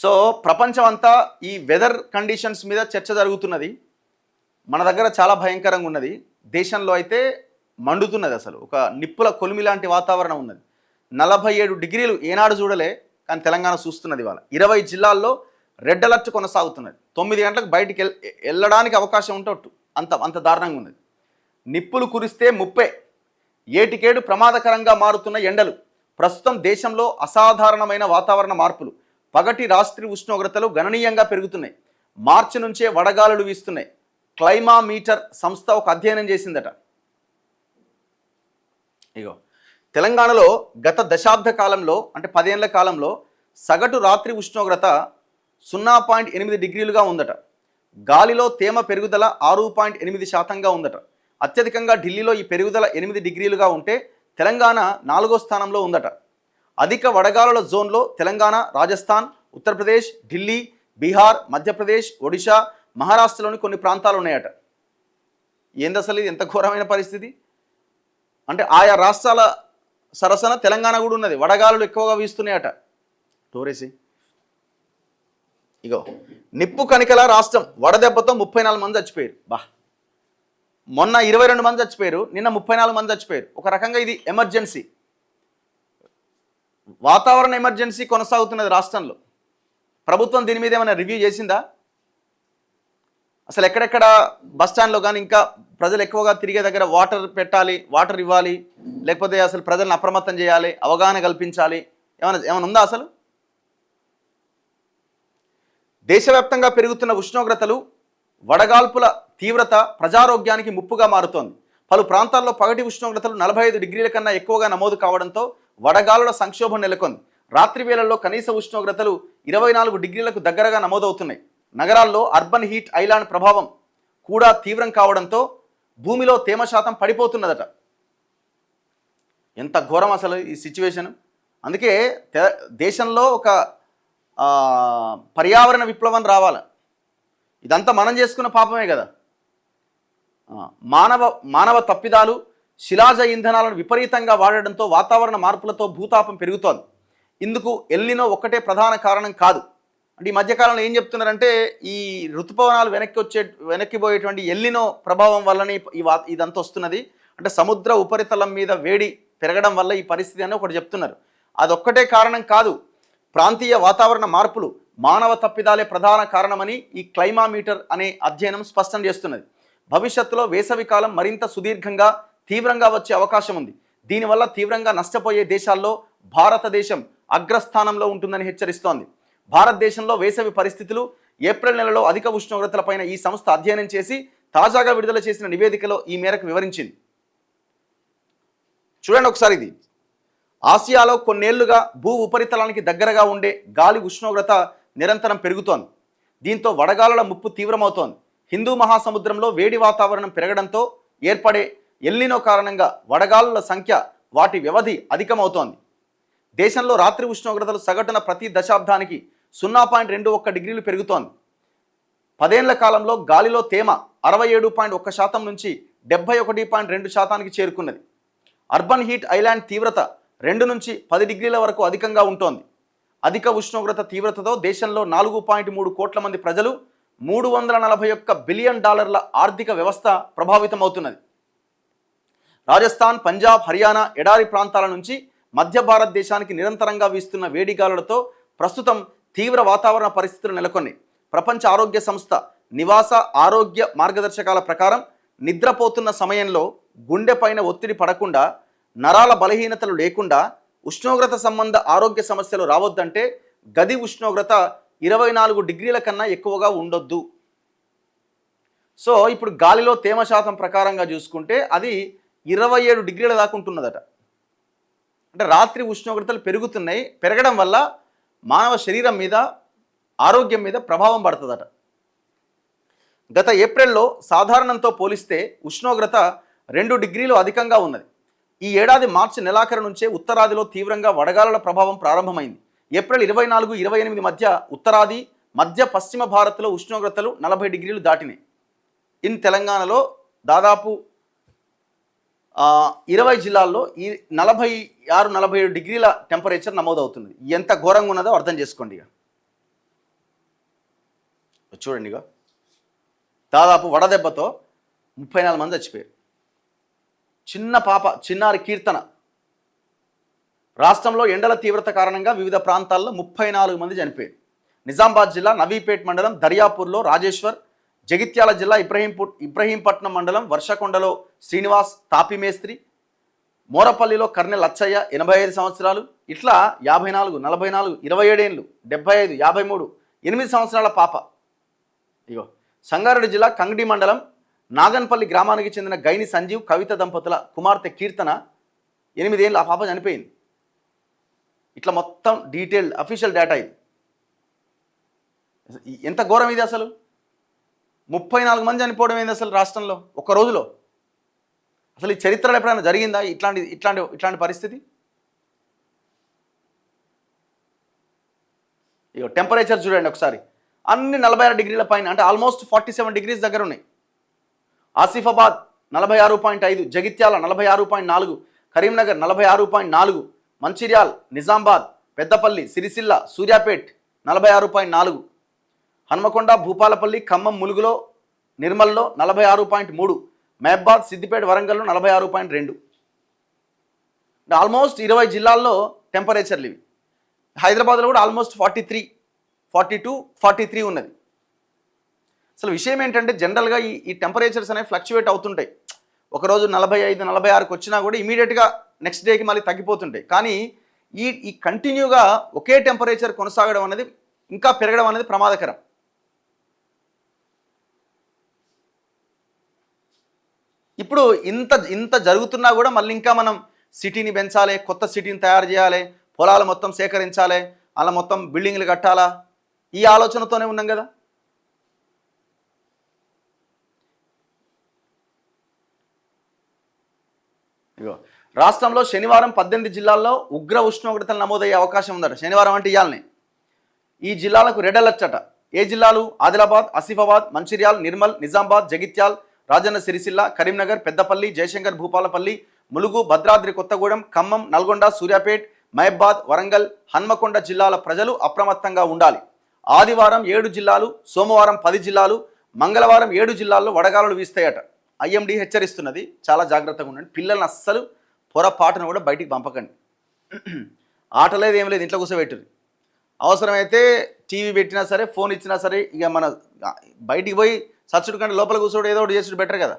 So ప్రపంచం అంతా ఈ వెదర్ కండిషన్స్ మీద చర్చ జరుగుతున్నది. మన దగ్గర చాలా భయంకరంగా ఉన్నది. దేశంలో అయితే మండుతున్నది. అసలు ఒక నిప్పుల కొలిమి లాంటి వాతావరణం ఉన్నది. 47 డిగ్రీలు ఏనాడు చూడలే, కానీ తెలంగాణ చూస్తున్నది. వాళ్ళ 20 జిల్లాల్లో రెడ్ అలర్ట్ కొనసాగుతున్నది. 9 గంటలకు బయటికి వెళ్ళడానికి అవకాశం ఉంటే అంత దారుణంగా ఉన్నది. నిప్పులు కురిస్తే ముప్పే, ఏటికేడు ప్రమాదకరంగా మారుతున్న ఎండలు. ప్రస్తుతం దేశంలో అసాధారణమైన వాతావరణ మార్పులు. పగటి రాత్రి ఉష్ణోగ్రతలు గణనీయంగా పెరుగుతున్నాయి. మార్చి నుంచే వడగాలులు వీస్తున్నాయి. క్లైమామీటర్ సంస్థ ఒక అధ్యయనం చేసిందట. ఇగో తెలంగాణలో గత దశాబ్ద కాలంలో అంటే 10 ఏళ్ల కాలంలో సగటు రాత్రి ఉష్ణోగ్రత 0.8 డిగ్రీలుగా ఉందట. గాలిలో తేమ పెరుగుదల 6.8% ఉందట. అత్యధికంగా ఢిల్లీలో ఈ పెరుగుదల 8 డిగ్రీలుగా ఉంటే తెలంగాణ 4వ స్థానంలో ఉందట. అధిక వడగాలుల జోన్లో తెలంగాణ, రాజస్థాన్, ఉత్తరప్రదేశ్, ఢిల్లీ, బీహార్, మధ్యప్రదేశ్, ఒడిశా, మహారాష్ట్రలోని కొన్ని ప్రాంతాలు ఉన్నాయట. ఏంది అసలు ఇది? ఎంత ఘోరమైన పరిస్థితి అంటే ఆయా రాష్ట్రాల సరసన తెలంగాణ కూడా ఉన్నది. వడగాలులు ఎక్కువగా వీస్తున్నాయట. టోరేసి ఇగో నిప్పు కణికల రాష్ట్రం. వడదెబ్బతో 34 మంది చచ్చిపోయారు. మొన్న 22 మంది చచ్చిపోయారు, నిన్న 34 మంది చచ్చిపోయారు. ఒక రకంగా ఇది ఎమర్జెన్సీ, వాతావరణ ఎమర్జెన్సీ కొనసాగుతున్నది రాష్ట్రంలో. ప్రభుత్వం దీని మీద ఏమైనా రివ్యూ చేసిందా? అసలు ఎక్కడెక్కడ బస్టాండ్లో కానీ ఇంకా ప్రజలు ఎక్కువగా తిరిగే దగ్గర వాటర్ పెట్టాలి, వాటర్ ఇవ్వాలి, లేకపోతే అసలు ప్రజలను అప్రమత్తం చేయాలి, అవగాహన కల్పించాలి, ఏమైనా ఉందా అసలు? దేశవ్యాప్తంగా పెరుగుతున్న ఉష్ణోగ్రతలు, వడగాల్పుల తీవ్రత ప్రజారోగ్యానికి ముప్పుగా మారుతోంది. పలు ప్రాంతాల్లో పగటి ఉష్ణోగ్రతలు 45 డిగ్రీల కన్నా ఎక్కువగా నమోదు కావడంతో వడగాలుల సంక్షోభం నెలకొంది. రాత్రి వేళల్లో కనీస ఉష్ణోగ్రతలు 24 డిగ్రీలకు దగ్గరగా నమోదవుతున్నాయి. నగరాల్లో అర్బన్ హీట్ ఐలాండ్ ప్రభావం కూడా తీవ్రం కావడంతో భూమిలో తేమ శాతం పడిపోతున్నదట. ఎంత ఘోరం అసలు ఈ సిచ్యువేషన్. అందుకే దేశంలో ఒక పర్యావరణ విప్లవం రావాలి. ఇదంతా మనం చేసుకున్న పాపమే కదా. మానవ తప్పిదాలు, శిలాజ ఇంధనాలను విపరీతంగా వాడడంతో వాతావరణ మార్పులతో భూతాపం పెరుగుతోంది. ఇందుకు ఎల్నినో ఒక్కటే ప్రధాన కారణం కాదు. అంటే ఈ మధ్యకాలంలో ఏం చెప్తున్నారంటే ఈ ఋతుపవనాలు వెనక్కిపోయేటువంటి ఎల్నినో ప్రభావం వల్లనే ఇదంతా వస్తున్నది. అంటే సముద్ర ఉపరితలం మీద వేడి పెరగడం వల్ల ఈ పరిస్థితి అని ఒకటి చెప్తున్నారు. అదొక్కటే కారణం కాదు. ప్రాంతీయ వాతావరణ మార్పులు, మానవ తప్పిదాలే ప్రధాన కారణమని ఈ క్లైమామీటర్ అనే అధ్యయనం స్పష్టం చేస్తున్నది. భవిష్యత్తులో వేసవి కాలం మరింత సుదీర్ఘంగా, తీవ్రంగా వచ్చే అవకాశం ఉంది. దీనివల్ల తీవ్రంగా నష్టపోయే దేశాల్లో భారతదేశం అగ్రస్థానంలో ఉంటుందని హెచ్చరిస్తోంది. భారతదేశంలో వేసవి పరిస్థితులు, ఏప్రిల్ నెలలో అధిక ఉష్ణోగ్రతలపైన ఈ సంస్థ అధ్యయనం చేసి తాజాగా విడుదల చేసిన నివేదికలో ఈ మేరకు వివరించింది. చూడండి ఒకసారి. ఇది ఆసియాలో కొన్నేళ్లుగా భూ ఉపరితలానికి దగ్గరగా ఉండే గాలి ఉష్ణోగ్రత నిరంతరం పెరుగుతోంది. దీంతో వడగాలుల ముప్పు తీవ్రమవుతోంది. హిందూ మహాసముద్రంలో వేడి వాతావరణం పెరగడంతో ఏర్పడే ఎల్నినో కారణంగా వడగాలుల సంఖ్య, వాటి వ్యవధి అధికమవుతోంది. దేశంలో రాత్రి ఉష్ణోగ్రతలు సగటున ప్రతి దశాబ్దానికి 0.21 డిగ్రీలు పెరుగుతోంది. 10 ఏళ్ల కాలంలో గాలిలో తేమ 67.1% నుంచి 71.2%కి చేరుకున్నది. అర్బన్ హీట్ ఐలాండ్ తీవ్రత 2 నుంచి 10 డిగ్రీల వరకు అధికంగా ఉంటోంది. అధిక ఉష్ణోగ్రత తీవ్రతతో దేశంలో 4.3 కోట్ల మంది ప్రజలు, $341 బిలియన్ ఆర్థిక వ్యవస్థ ప్రభావితమవుతున్నది. రాజస్థాన్, పంజాబ్, హర్యానా ఎడారి ప్రాంతాల నుంచి మధ్య భారతదేశానికి నిరంతరంగా వీస్తున్న వేడిగాలులతో ప్రస్తుతం తీవ్ర వాతావరణ పరిస్థితులు నెలకొన్నాయి. ప్రపంచ ఆరోగ్య సంస్థ నివాస ఆరోగ్య మార్గదర్శకాల ప్రకారం నిద్రపోతున్న సమయంలో గుండెపైన ఒత్తిడి పడకుండా, నరాల బలహీనతలు లేకుండా, ఉష్ణోగ్రత సంబంధ ఆరోగ్య సమస్యలు రావద్దంటే గది ఉష్ణోగ్రత 24 డిగ్రీల కన్నా ఎక్కువగా ఉండొద్దు. సో ఇప్పుడు గాలిలో తేమ శాతం ప్రకారంగా చూసుకుంటే అది 27 డిగ్రీల దాకా ఉంటున్నదట. అంటే రాత్రి ఉష్ణోగ్రతలు పెరుగుతున్నాయి. పెరగడం వల్ల మానవ శరీరం మీద, ఆరోగ్యం మీద ప్రభావం పడుతుందట. గత ఏప్రిల్లో సాధారణంతో పోలిస్తే ఉష్ణోగ్రత 2 డిగ్రీలు అధికంగా ఉన్నది. ఈ ఏడాది మార్చి నెలాఖరు నుంచే ఉత్తరాదిలో తీవ్రంగా వడగాలుల ప్రభావం ప్రారంభమైంది. ఏప్రిల్ 24, 28 మధ్య ఉత్తరాది, మధ్య పశ్చిమ భారత్లో ఉష్ణోగ్రతలు 40 డిగ్రీలు దాటినాయి. తెలంగాణలో దాదాపు 20 జిల్లాల్లో ఈ 46-47 డిగ్రీల టెంపరేచర్ నమోదవుతుంది. ఎంత ఘోరంగా ఉన్నదో అర్థం చేసుకోండి. చూడండి ఇక దాదాపు వడదెబ్బతో 34 మంది చచ్చిపోయారు. చిన్న పాప చిన్నారి కీర్తన. రాష్ట్రంలో ఎండల తీవ్రత కారణంగా వివిధ ప్రాంతాల్లో 34 మంది చనిపోయారు. నిజామాబాద్ జిల్లా నవీపేట్ మండలం దర్యాపూర్లో రాజేశ్వర్, జగిత్యాల జిల్లా ఇబ్రహీంపట్నం మండలం వర్షకొండలో శ్రీనివాస్ తాపిమేస్త్రి, మోరపల్లిలో కర్నెల్ లచ్చయ్య 85 సంవత్సరాలు, ఇట్లా 54, 44, 27 ఏళ్ళు, 75, 53, 8 సంవత్సరాల పాప. ఇగో సంగారెడ్డి జిల్లా కంగ్డి మండలం నాగన్పల్లి గ్రామానికి చెందిన గైని సంజీవ్ కవిత దంపతుల కుమార్తె కీర్తన 8 ఏళ్ళు, ఆ పాప చనిపోయింది. ఇట్లా మొత్తం డీటెయిల్డ్ అఫీషియల్ డేటా ఇది. ఎంత ఘోరం ఇది అసలు. 34 మంది చనిపోవడం ఏంది అసలు రాష్ట్రంలో ఒక్క రోజులో. అసలు ఈ చరిత్రలో ఎప్పుడైనా జరిగిందా ఇట్లాంటి పరిస్థితి? ఇగో టెంపరేచర్ చూడండి ఒకసారి, అన్ని 46 డిగ్రీల పైన, అంటే ఆల్మోస్ట్ 47 డిగ్రీస్ దగ్గర ఉన్నాయి. ఆసిఫాబాద్ 46.5, జగిత్యాల 46.4, కరీంనగర్ 46.4, మంచిర్యాల్, నిజామాబాద్, పెద్దపల్లి, సిరిసిల్ల, సూర్యాపేట్ 46.4, హన్మకొండ, భూపాలపల్లి, ఖమ్మం, ములుగులో, నిర్మల్లో 46.3, మహబాద్, సిద్దిపేట, వరంగల్లో 46.2. ఆల్మోస్ట్ 20 జిల్లాల్లో టెంపరేచర్లు ఇవి. హైదరాబాద్లో కూడా ఆల్మోస్ట్ 43, 42, 43 ఉన్నది. అసలు విషయం ఏంటంటే జనరల్గా ఈ టెంపరేచర్స్ అనేవి ఫ్లక్చువేట్ అవుతుంటాయి. ఒకరోజు 45, 46కి వచ్చినా కూడా ఇమీడియట్గా నెక్స్ట్ డేకి మళ్ళీ తగ్గిపోతుంటాయి. కానీ ఈ కంటిన్యూగా ఒకే టెంపరేచర్ కొనసాగడం అనేది, ఇంకా పెరగడం అనేది ప్రమాదకరం. ఇప్పుడు ఇంత జరుగుతున్నా కూడా మళ్ళీ ఇంకా మనం సిటీని పెంచాలి, కొత్త సిటీని తయారు చేయాలి, పొలాలు మొత్తం సేకరించాలి, అలా మొత్తం బిల్డింగ్లు కట్టాలా, ఈ ఆలోచనతోనే ఉన్నాం కదా. ఇగో రాష్ట్రంలో శనివారం 18 జిల్లాల్లో ఉగ్ర ఉష్ణోగ్రతలు నమోదయ్యే అవకాశం ఉందట. శనివారం అంటే ఇయాలనే. ఈ జిల్లాలకు రెడ్ అలర్ట్ అట. ఏ జిల్లాలు? ఆదిలాబాద్, ఆసిఫాబాద్, మంచిర్యాల్, నిర్మల్, నిజామాబాద్, జగిత్యాల్, రాజన్న సిరిసిల్ల, కరీంనగర్, పెద్దపల్లి, జయశంకర్ భూపాలపల్లి, ములుగు, భద్రాద్రి కొత్తగూడెం, ఖమ్మం, నల్గొండ, సూర్యాపేట్, మహబాద్, వరంగల్, హన్మకొండ జిల్లాల ప్రజలు అప్రమత్తంగా ఉండాలి. ఆదివారం 7 జిల్లాలు, సోమవారం 10 జిల్లాలు, మంగళవారం 7 జిల్లాల్లో వడగాలులు వీస్తాయట. ఐఎండీ హెచ్చరిస్తున్నది, చాలా జాగ్రత్తగా ఉండండి. పిల్లల్ని అస్సలు పొరపాటును కూడా బయటికి పంపకండి. ఆట లేదు, ఏం లేదు, ఇంట్లో కూర్చోబెట్టుర్రి. అవసరమైతే టీవీ పెట్టినా సరే, ఫోన్ ఇచ్చినా సరే, ఇక మన బయటికి పోయి సచ్చుడు కంటే లోపల కూర్చోడు ఏదో ఒకటి చేసుడు బెటర్ కదా.